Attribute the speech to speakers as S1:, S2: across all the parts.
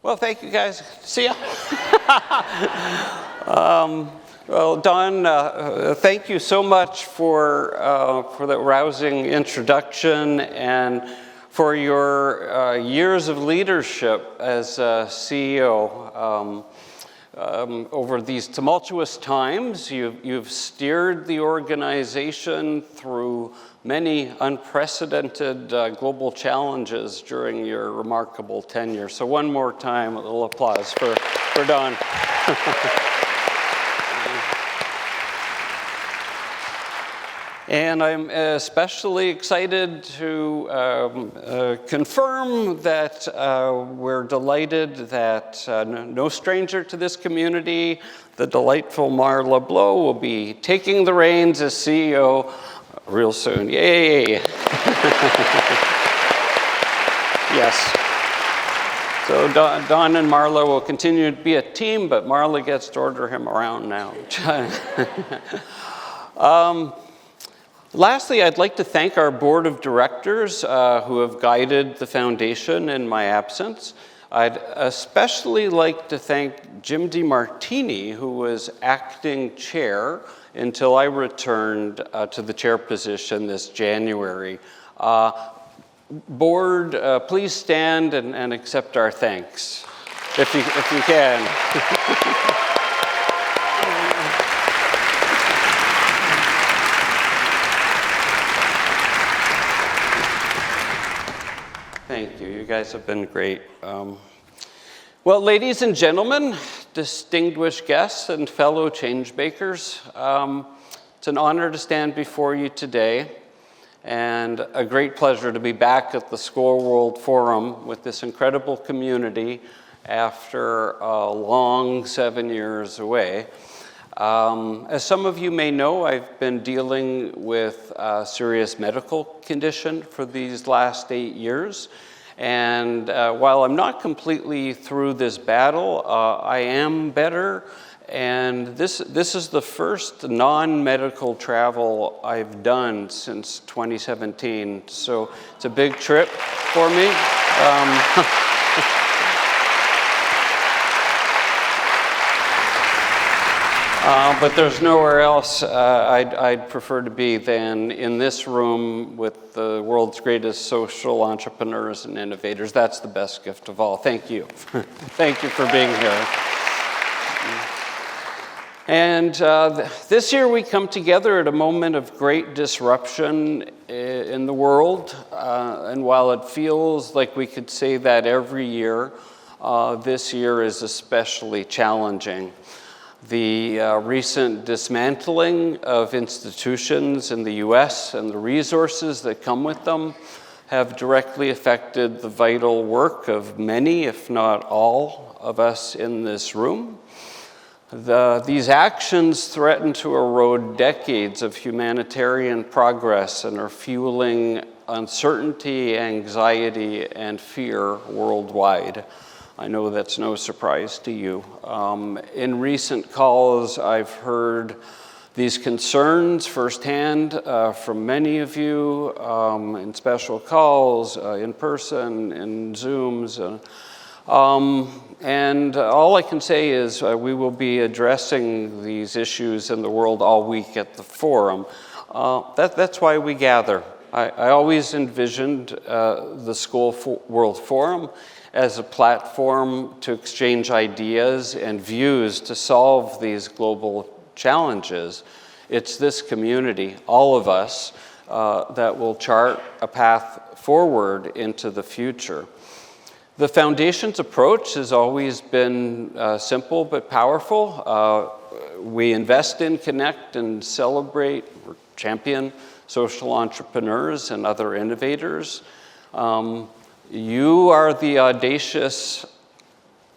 S1: Well, thank you guys. See ya. Well, Don, thank you so much for the rousing introduction and for your years of leadership as CEO. Over these tumultuous times, you've steered the organization through many unprecedented global challenges during your remarkable tenure. So one more time, a little applause for Don. And I'm especially excited to confirm that we're delighted that no stranger to this community, the delightful Marla Blow, will be taking the reins as CEO real soon. Yay! Yes. So Don and Marla will continue to be a team, but Marla gets to order him around now. Lastly, I'd like to thank our board of directors who have guided the foundation in my absence. I'd especially like to thank Jim DeMartini, who was acting chair until I returned to the chair position this January. Board, please stand and accept our thanks, if you can. Thank you. You guys have been great. Well, ladies and gentlemen, distinguished guests and fellow change makers, it's an honor to stand before you today and a great pleasure to be back at the Skoll World Forum with this incredible community after a long 7 years away. As some of you may know, I've been dealing with a serious medical condition for these last 8 years. And while I'm not completely through this battle, I am better. And this is the first non-medical travel I've done since 2017. So it's a big trip for me. But there's nowhere else I'd prefer to be than in this room with the world's greatest social entrepreneurs and innovators. That's the best gift of all. Thank you. Thank you for being here. And this year we come together at a moment of great disruption in the world. And while it feels like we could say that every year, this year is especially challenging. The recent dismantling of institutions in the US and the resources that come with them have directly affected the vital work of many, if not all, of us in this room. These actions threaten to erode decades of humanitarian progress and are fueling uncertainty, anxiety, and fear worldwide. I know that's no surprise to you. In recent calls, I've heard these concerns firsthand from many of you in special calls, in person, in Zooms. And all I can say is we will be addressing these issues in the world all week at the forum. That's why we gather. I always envisioned the Skoll World Forum as a platform to exchange ideas and views to solve these global challenges. It's this community, all of us, that will chart a path forward into the future. The Foundation's approach has always been simple but powerful. We invest in, connect, and celebrate, or champion social entrepreneurs and other innovators. You are the audacious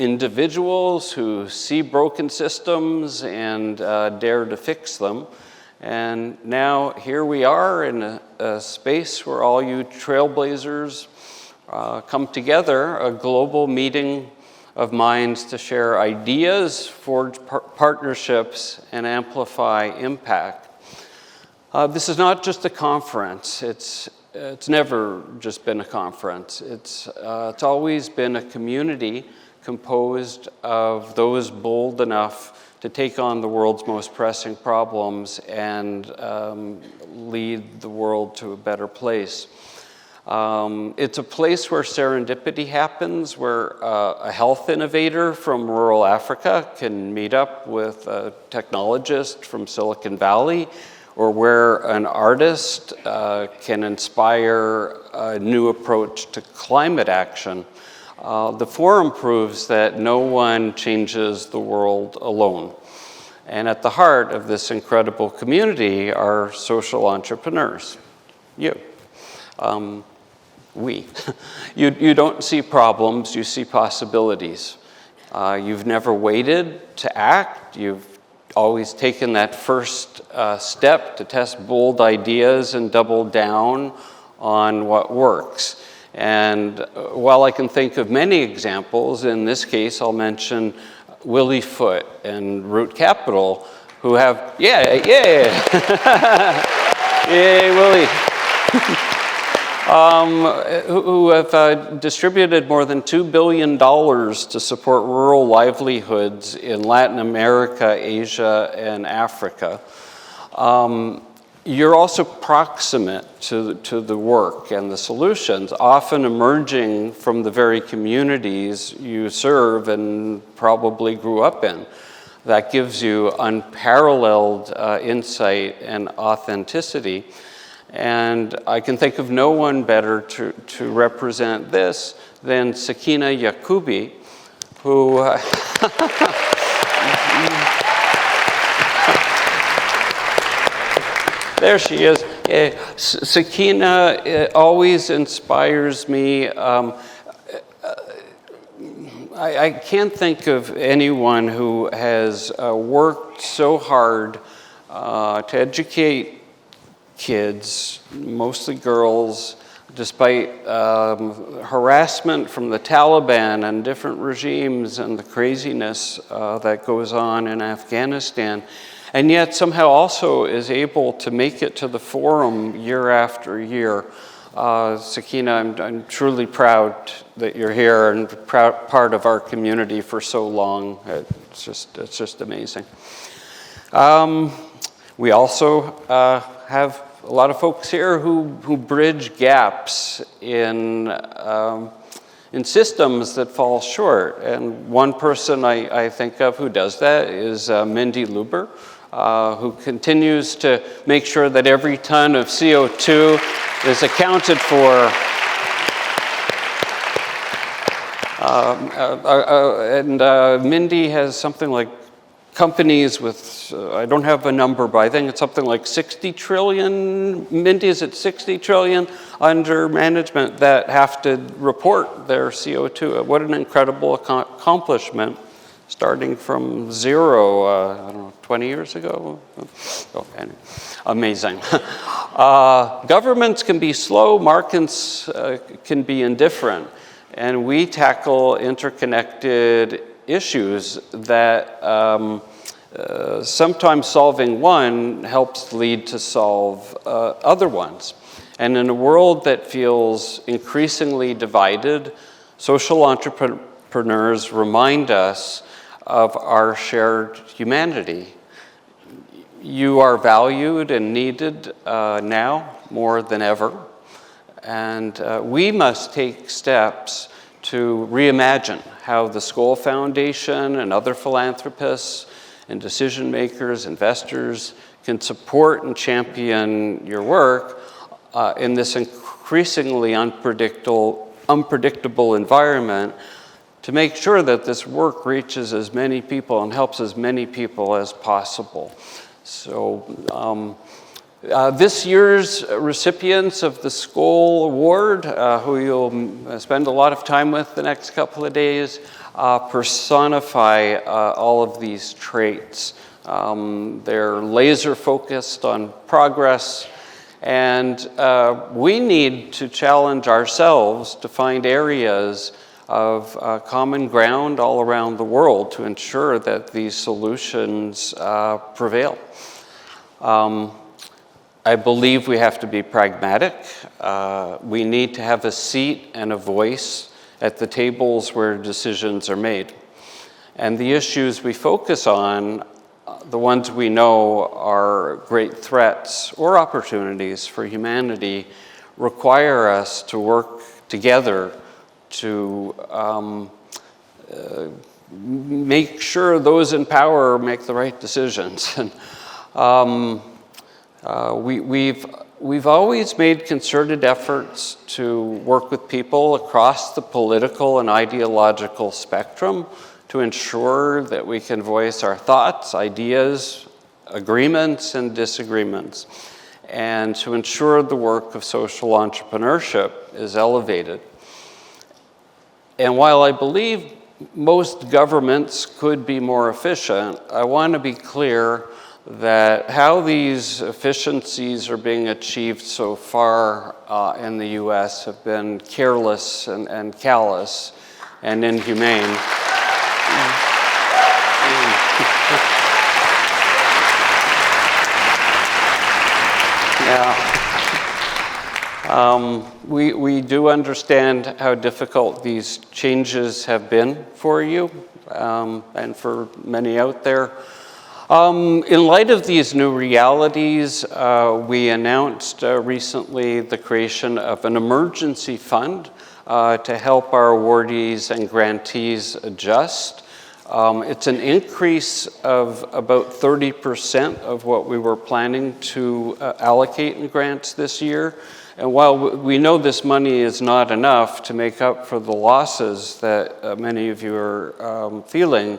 S1: individuals who see broken systems and dare to fix them. And now here we are in a space where all you trailblazers come together, a global meeting of minds to share ideas, forge partnerships, and amplify impact. This is not just a conference. It's never just been a conference. It's always been a community composed of those bold enough to take on the world's most pressing problems and lead the world to a better place. It's a place where serendipity happens, where a health innovator from rural Africa can meet up with a technologist from Silicon Valley, or where an artist can inspire a new approach to climate action. The forum proves that no one changes the world alone. And at the heart of this incredible community are social entrepreneurs, you. We. You don't see problems, you see possibilities. You've never waited to act. You've always taken that first step to test bold ideas and double down on what works. And while I can think of many examples, in this case I'll mention Willie Foote and Root Capital, who have, yay, Willie. Who have distributed more than $2 billion to support rural livelihoods in Latin America, Asia, and Africa. You're also proximate to the work and the solutions, often emerging from the very communities you serve and probably grew up in. That gives you unparalleled insight and authenticity. And I can think of no one better to represent this than Sakina Yakubi, who there she is. Sakina always inspires me. I can't think of anyone who has worked so hard to educate kids, mostly girls, despite harassment from the Taliban and different regimes and the craziness that goes on in Afghanistan, and yet somehow also is able to make it to the forum year after year. Sakina, I'm truly proud that you're here and part of our community for so long. It's just amazing. We also have a lot of folks here who bridge gaps in systems that fall short. And one person I think of who does that is Mindy Luber, who continues to make sure that every ton of CO2 is accounted for. Mindy has something like companies with, I don't have a number, but I think it's something like 60 trillion, Mindy, is it 60 trillion under management that have to report their CO2. What an incredible accomplishment, starting from zero, I don't know, 20 years ago? Oh, anyway, amazing. Governments can be slow, markets can be indifferent, and we tackle interconnected issues that sometimes solving one helps lead to solve other ones. And in a world that feels increasingly divided, social entrepreneurs remind us of our shared humanity. You are valued and needed now more than ever, and we must take steps to reimagine how the Skoll Foundation and other philanthropists and decision makers, investors, can support and champion your work in this increasingly unpredictable environment, to make sure that this work reaches as many people and helps as many people as possible. So this year's recipients of the Skoll Award, who you'll spend a lot of time with the next couple of days, personify all of these traits. They're laser focused on progress, and we need to challenge ourselves to find areas of common ground all around the world to ensure that these solutions prevail. I believe we have to be pragmatic. We need to have a seat and a voice at the tables where decisions are made. And the issues we focus on, the ones we know are great threats or opportunities for humanity, require us to work together to make sure those in power make the right decisions. And we've always made concerted efforts to work with people across the political and ideological spectrum to ensure that we can voice our thoughts, ideas, agreements, and disagreements, and to ensure the work of social entrepreneurship is elevated. And while I believe most governments could be more efficient, I want to be clear that how these efficiencies are being achieved so far in the US have been careless and callous and inhumane. Yeah. We do understand how difficult these changes have been for you and for many out there. In light of these new realities, we announced recently the creation of an emergency fund to help our awardees and grantees adjust. It's an increase of about 30% of what we were planning to allocate in grants this year. And while we know this money is not enough to make up for the losses that many of you are feeling,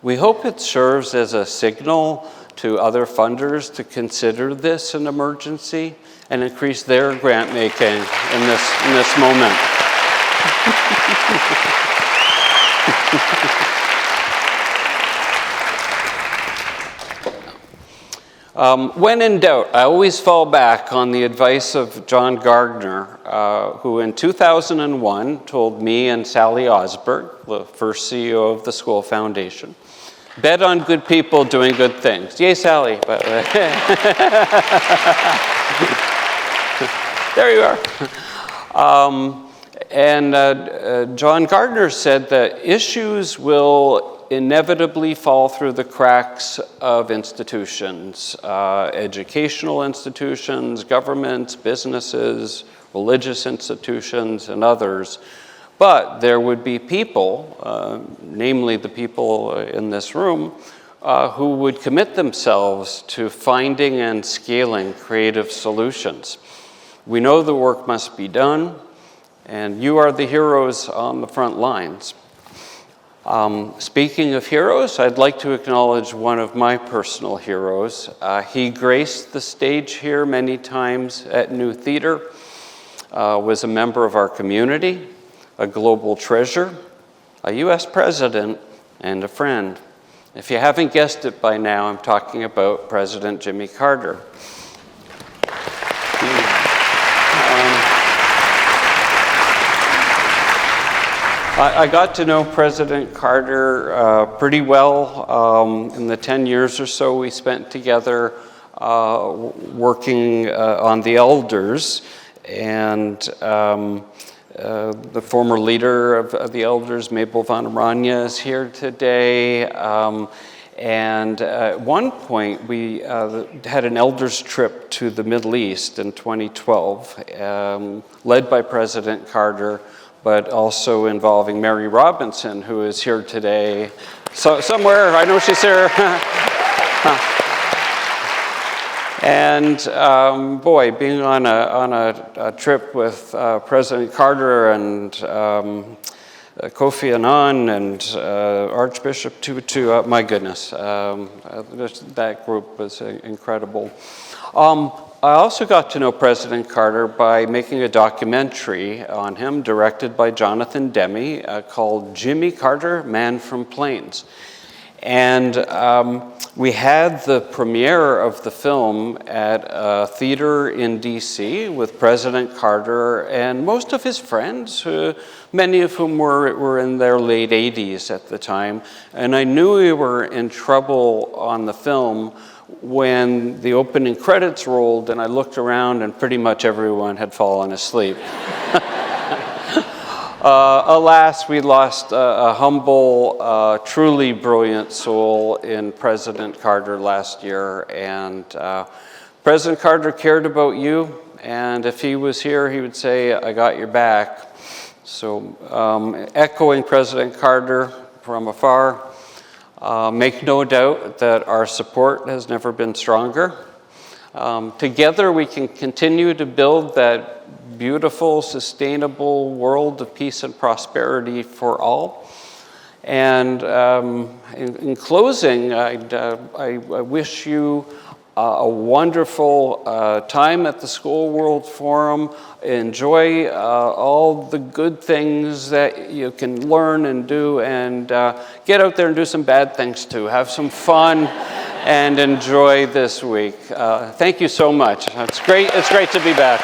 S1: we hope it serves as a signal to other funders to consider this an emergency and increase their grant making in this moment. When in doubt, I always fall back on the advice of John Gardner, who in 2001 told me and Sally Osberg, the first CEO of the Skoll Foundation, bet on good people doing good things. Yay, Sally. There you are. John Gardner said that issues will inevitably fall through the cracks of institutions, educational institutions, governments, businesses, religious institutions, and others. But there would be people, namely the people in this room, who would commit themselves to finding and scaling creative solutions. We know the work must be done, and you are the heroes on the front lines. Speaking of heroes, I'd like to acknowledge one of my personal heroes. He graced the stage here many times at New Theater, was a member of our community, a global treasure, a US president, and a friend. If you haven't guessed it by now, I'm talking about President Jimmy Carter. I got to know President Carter pretty well in the 10 years or so we spent together working on the elders, and the former leader of the elders, Mabel Van Oranje, is here today. And at one point, we had an elders trip to the Middle East in 2012, led by President Carter, but also involving Mary Robinson, who is here today. So somewhere, I know she's here. And boy, being on a trip with President Carter and Kofi Annan and Archbishop Tutu, my goodness, that group was incredible. I also got to know President Carter by making a documentary on him directed by Jonathan Demme called Jimmy Carter, Man from Plains. And we had the premiere of the film at a theater in DC with President Carter and most of his friends, many of whom were in their late 80s at the time. And I knew we were in trouble on the film when the opening credits rolled and I looked around and pretty much everyone had fallen asleep. Alas, we lost a humble, truly brilliant soul in President Carter last year, and President Carter cared about you, and if he was here, he would say, "I got your back." So, echoing President Carter from afar, make no doubt that our support has never been stronger. Together, we can continue to build that beautiful, sustainable world of peace and prosperity for all. And in closing, I wish you a wonderful time at the Skoll World Forum. Enjoy all the good things that you can learn and do, and get out there and do some bad things too. Have some fun and enjoy this week. Thank you so much. It's great to be back.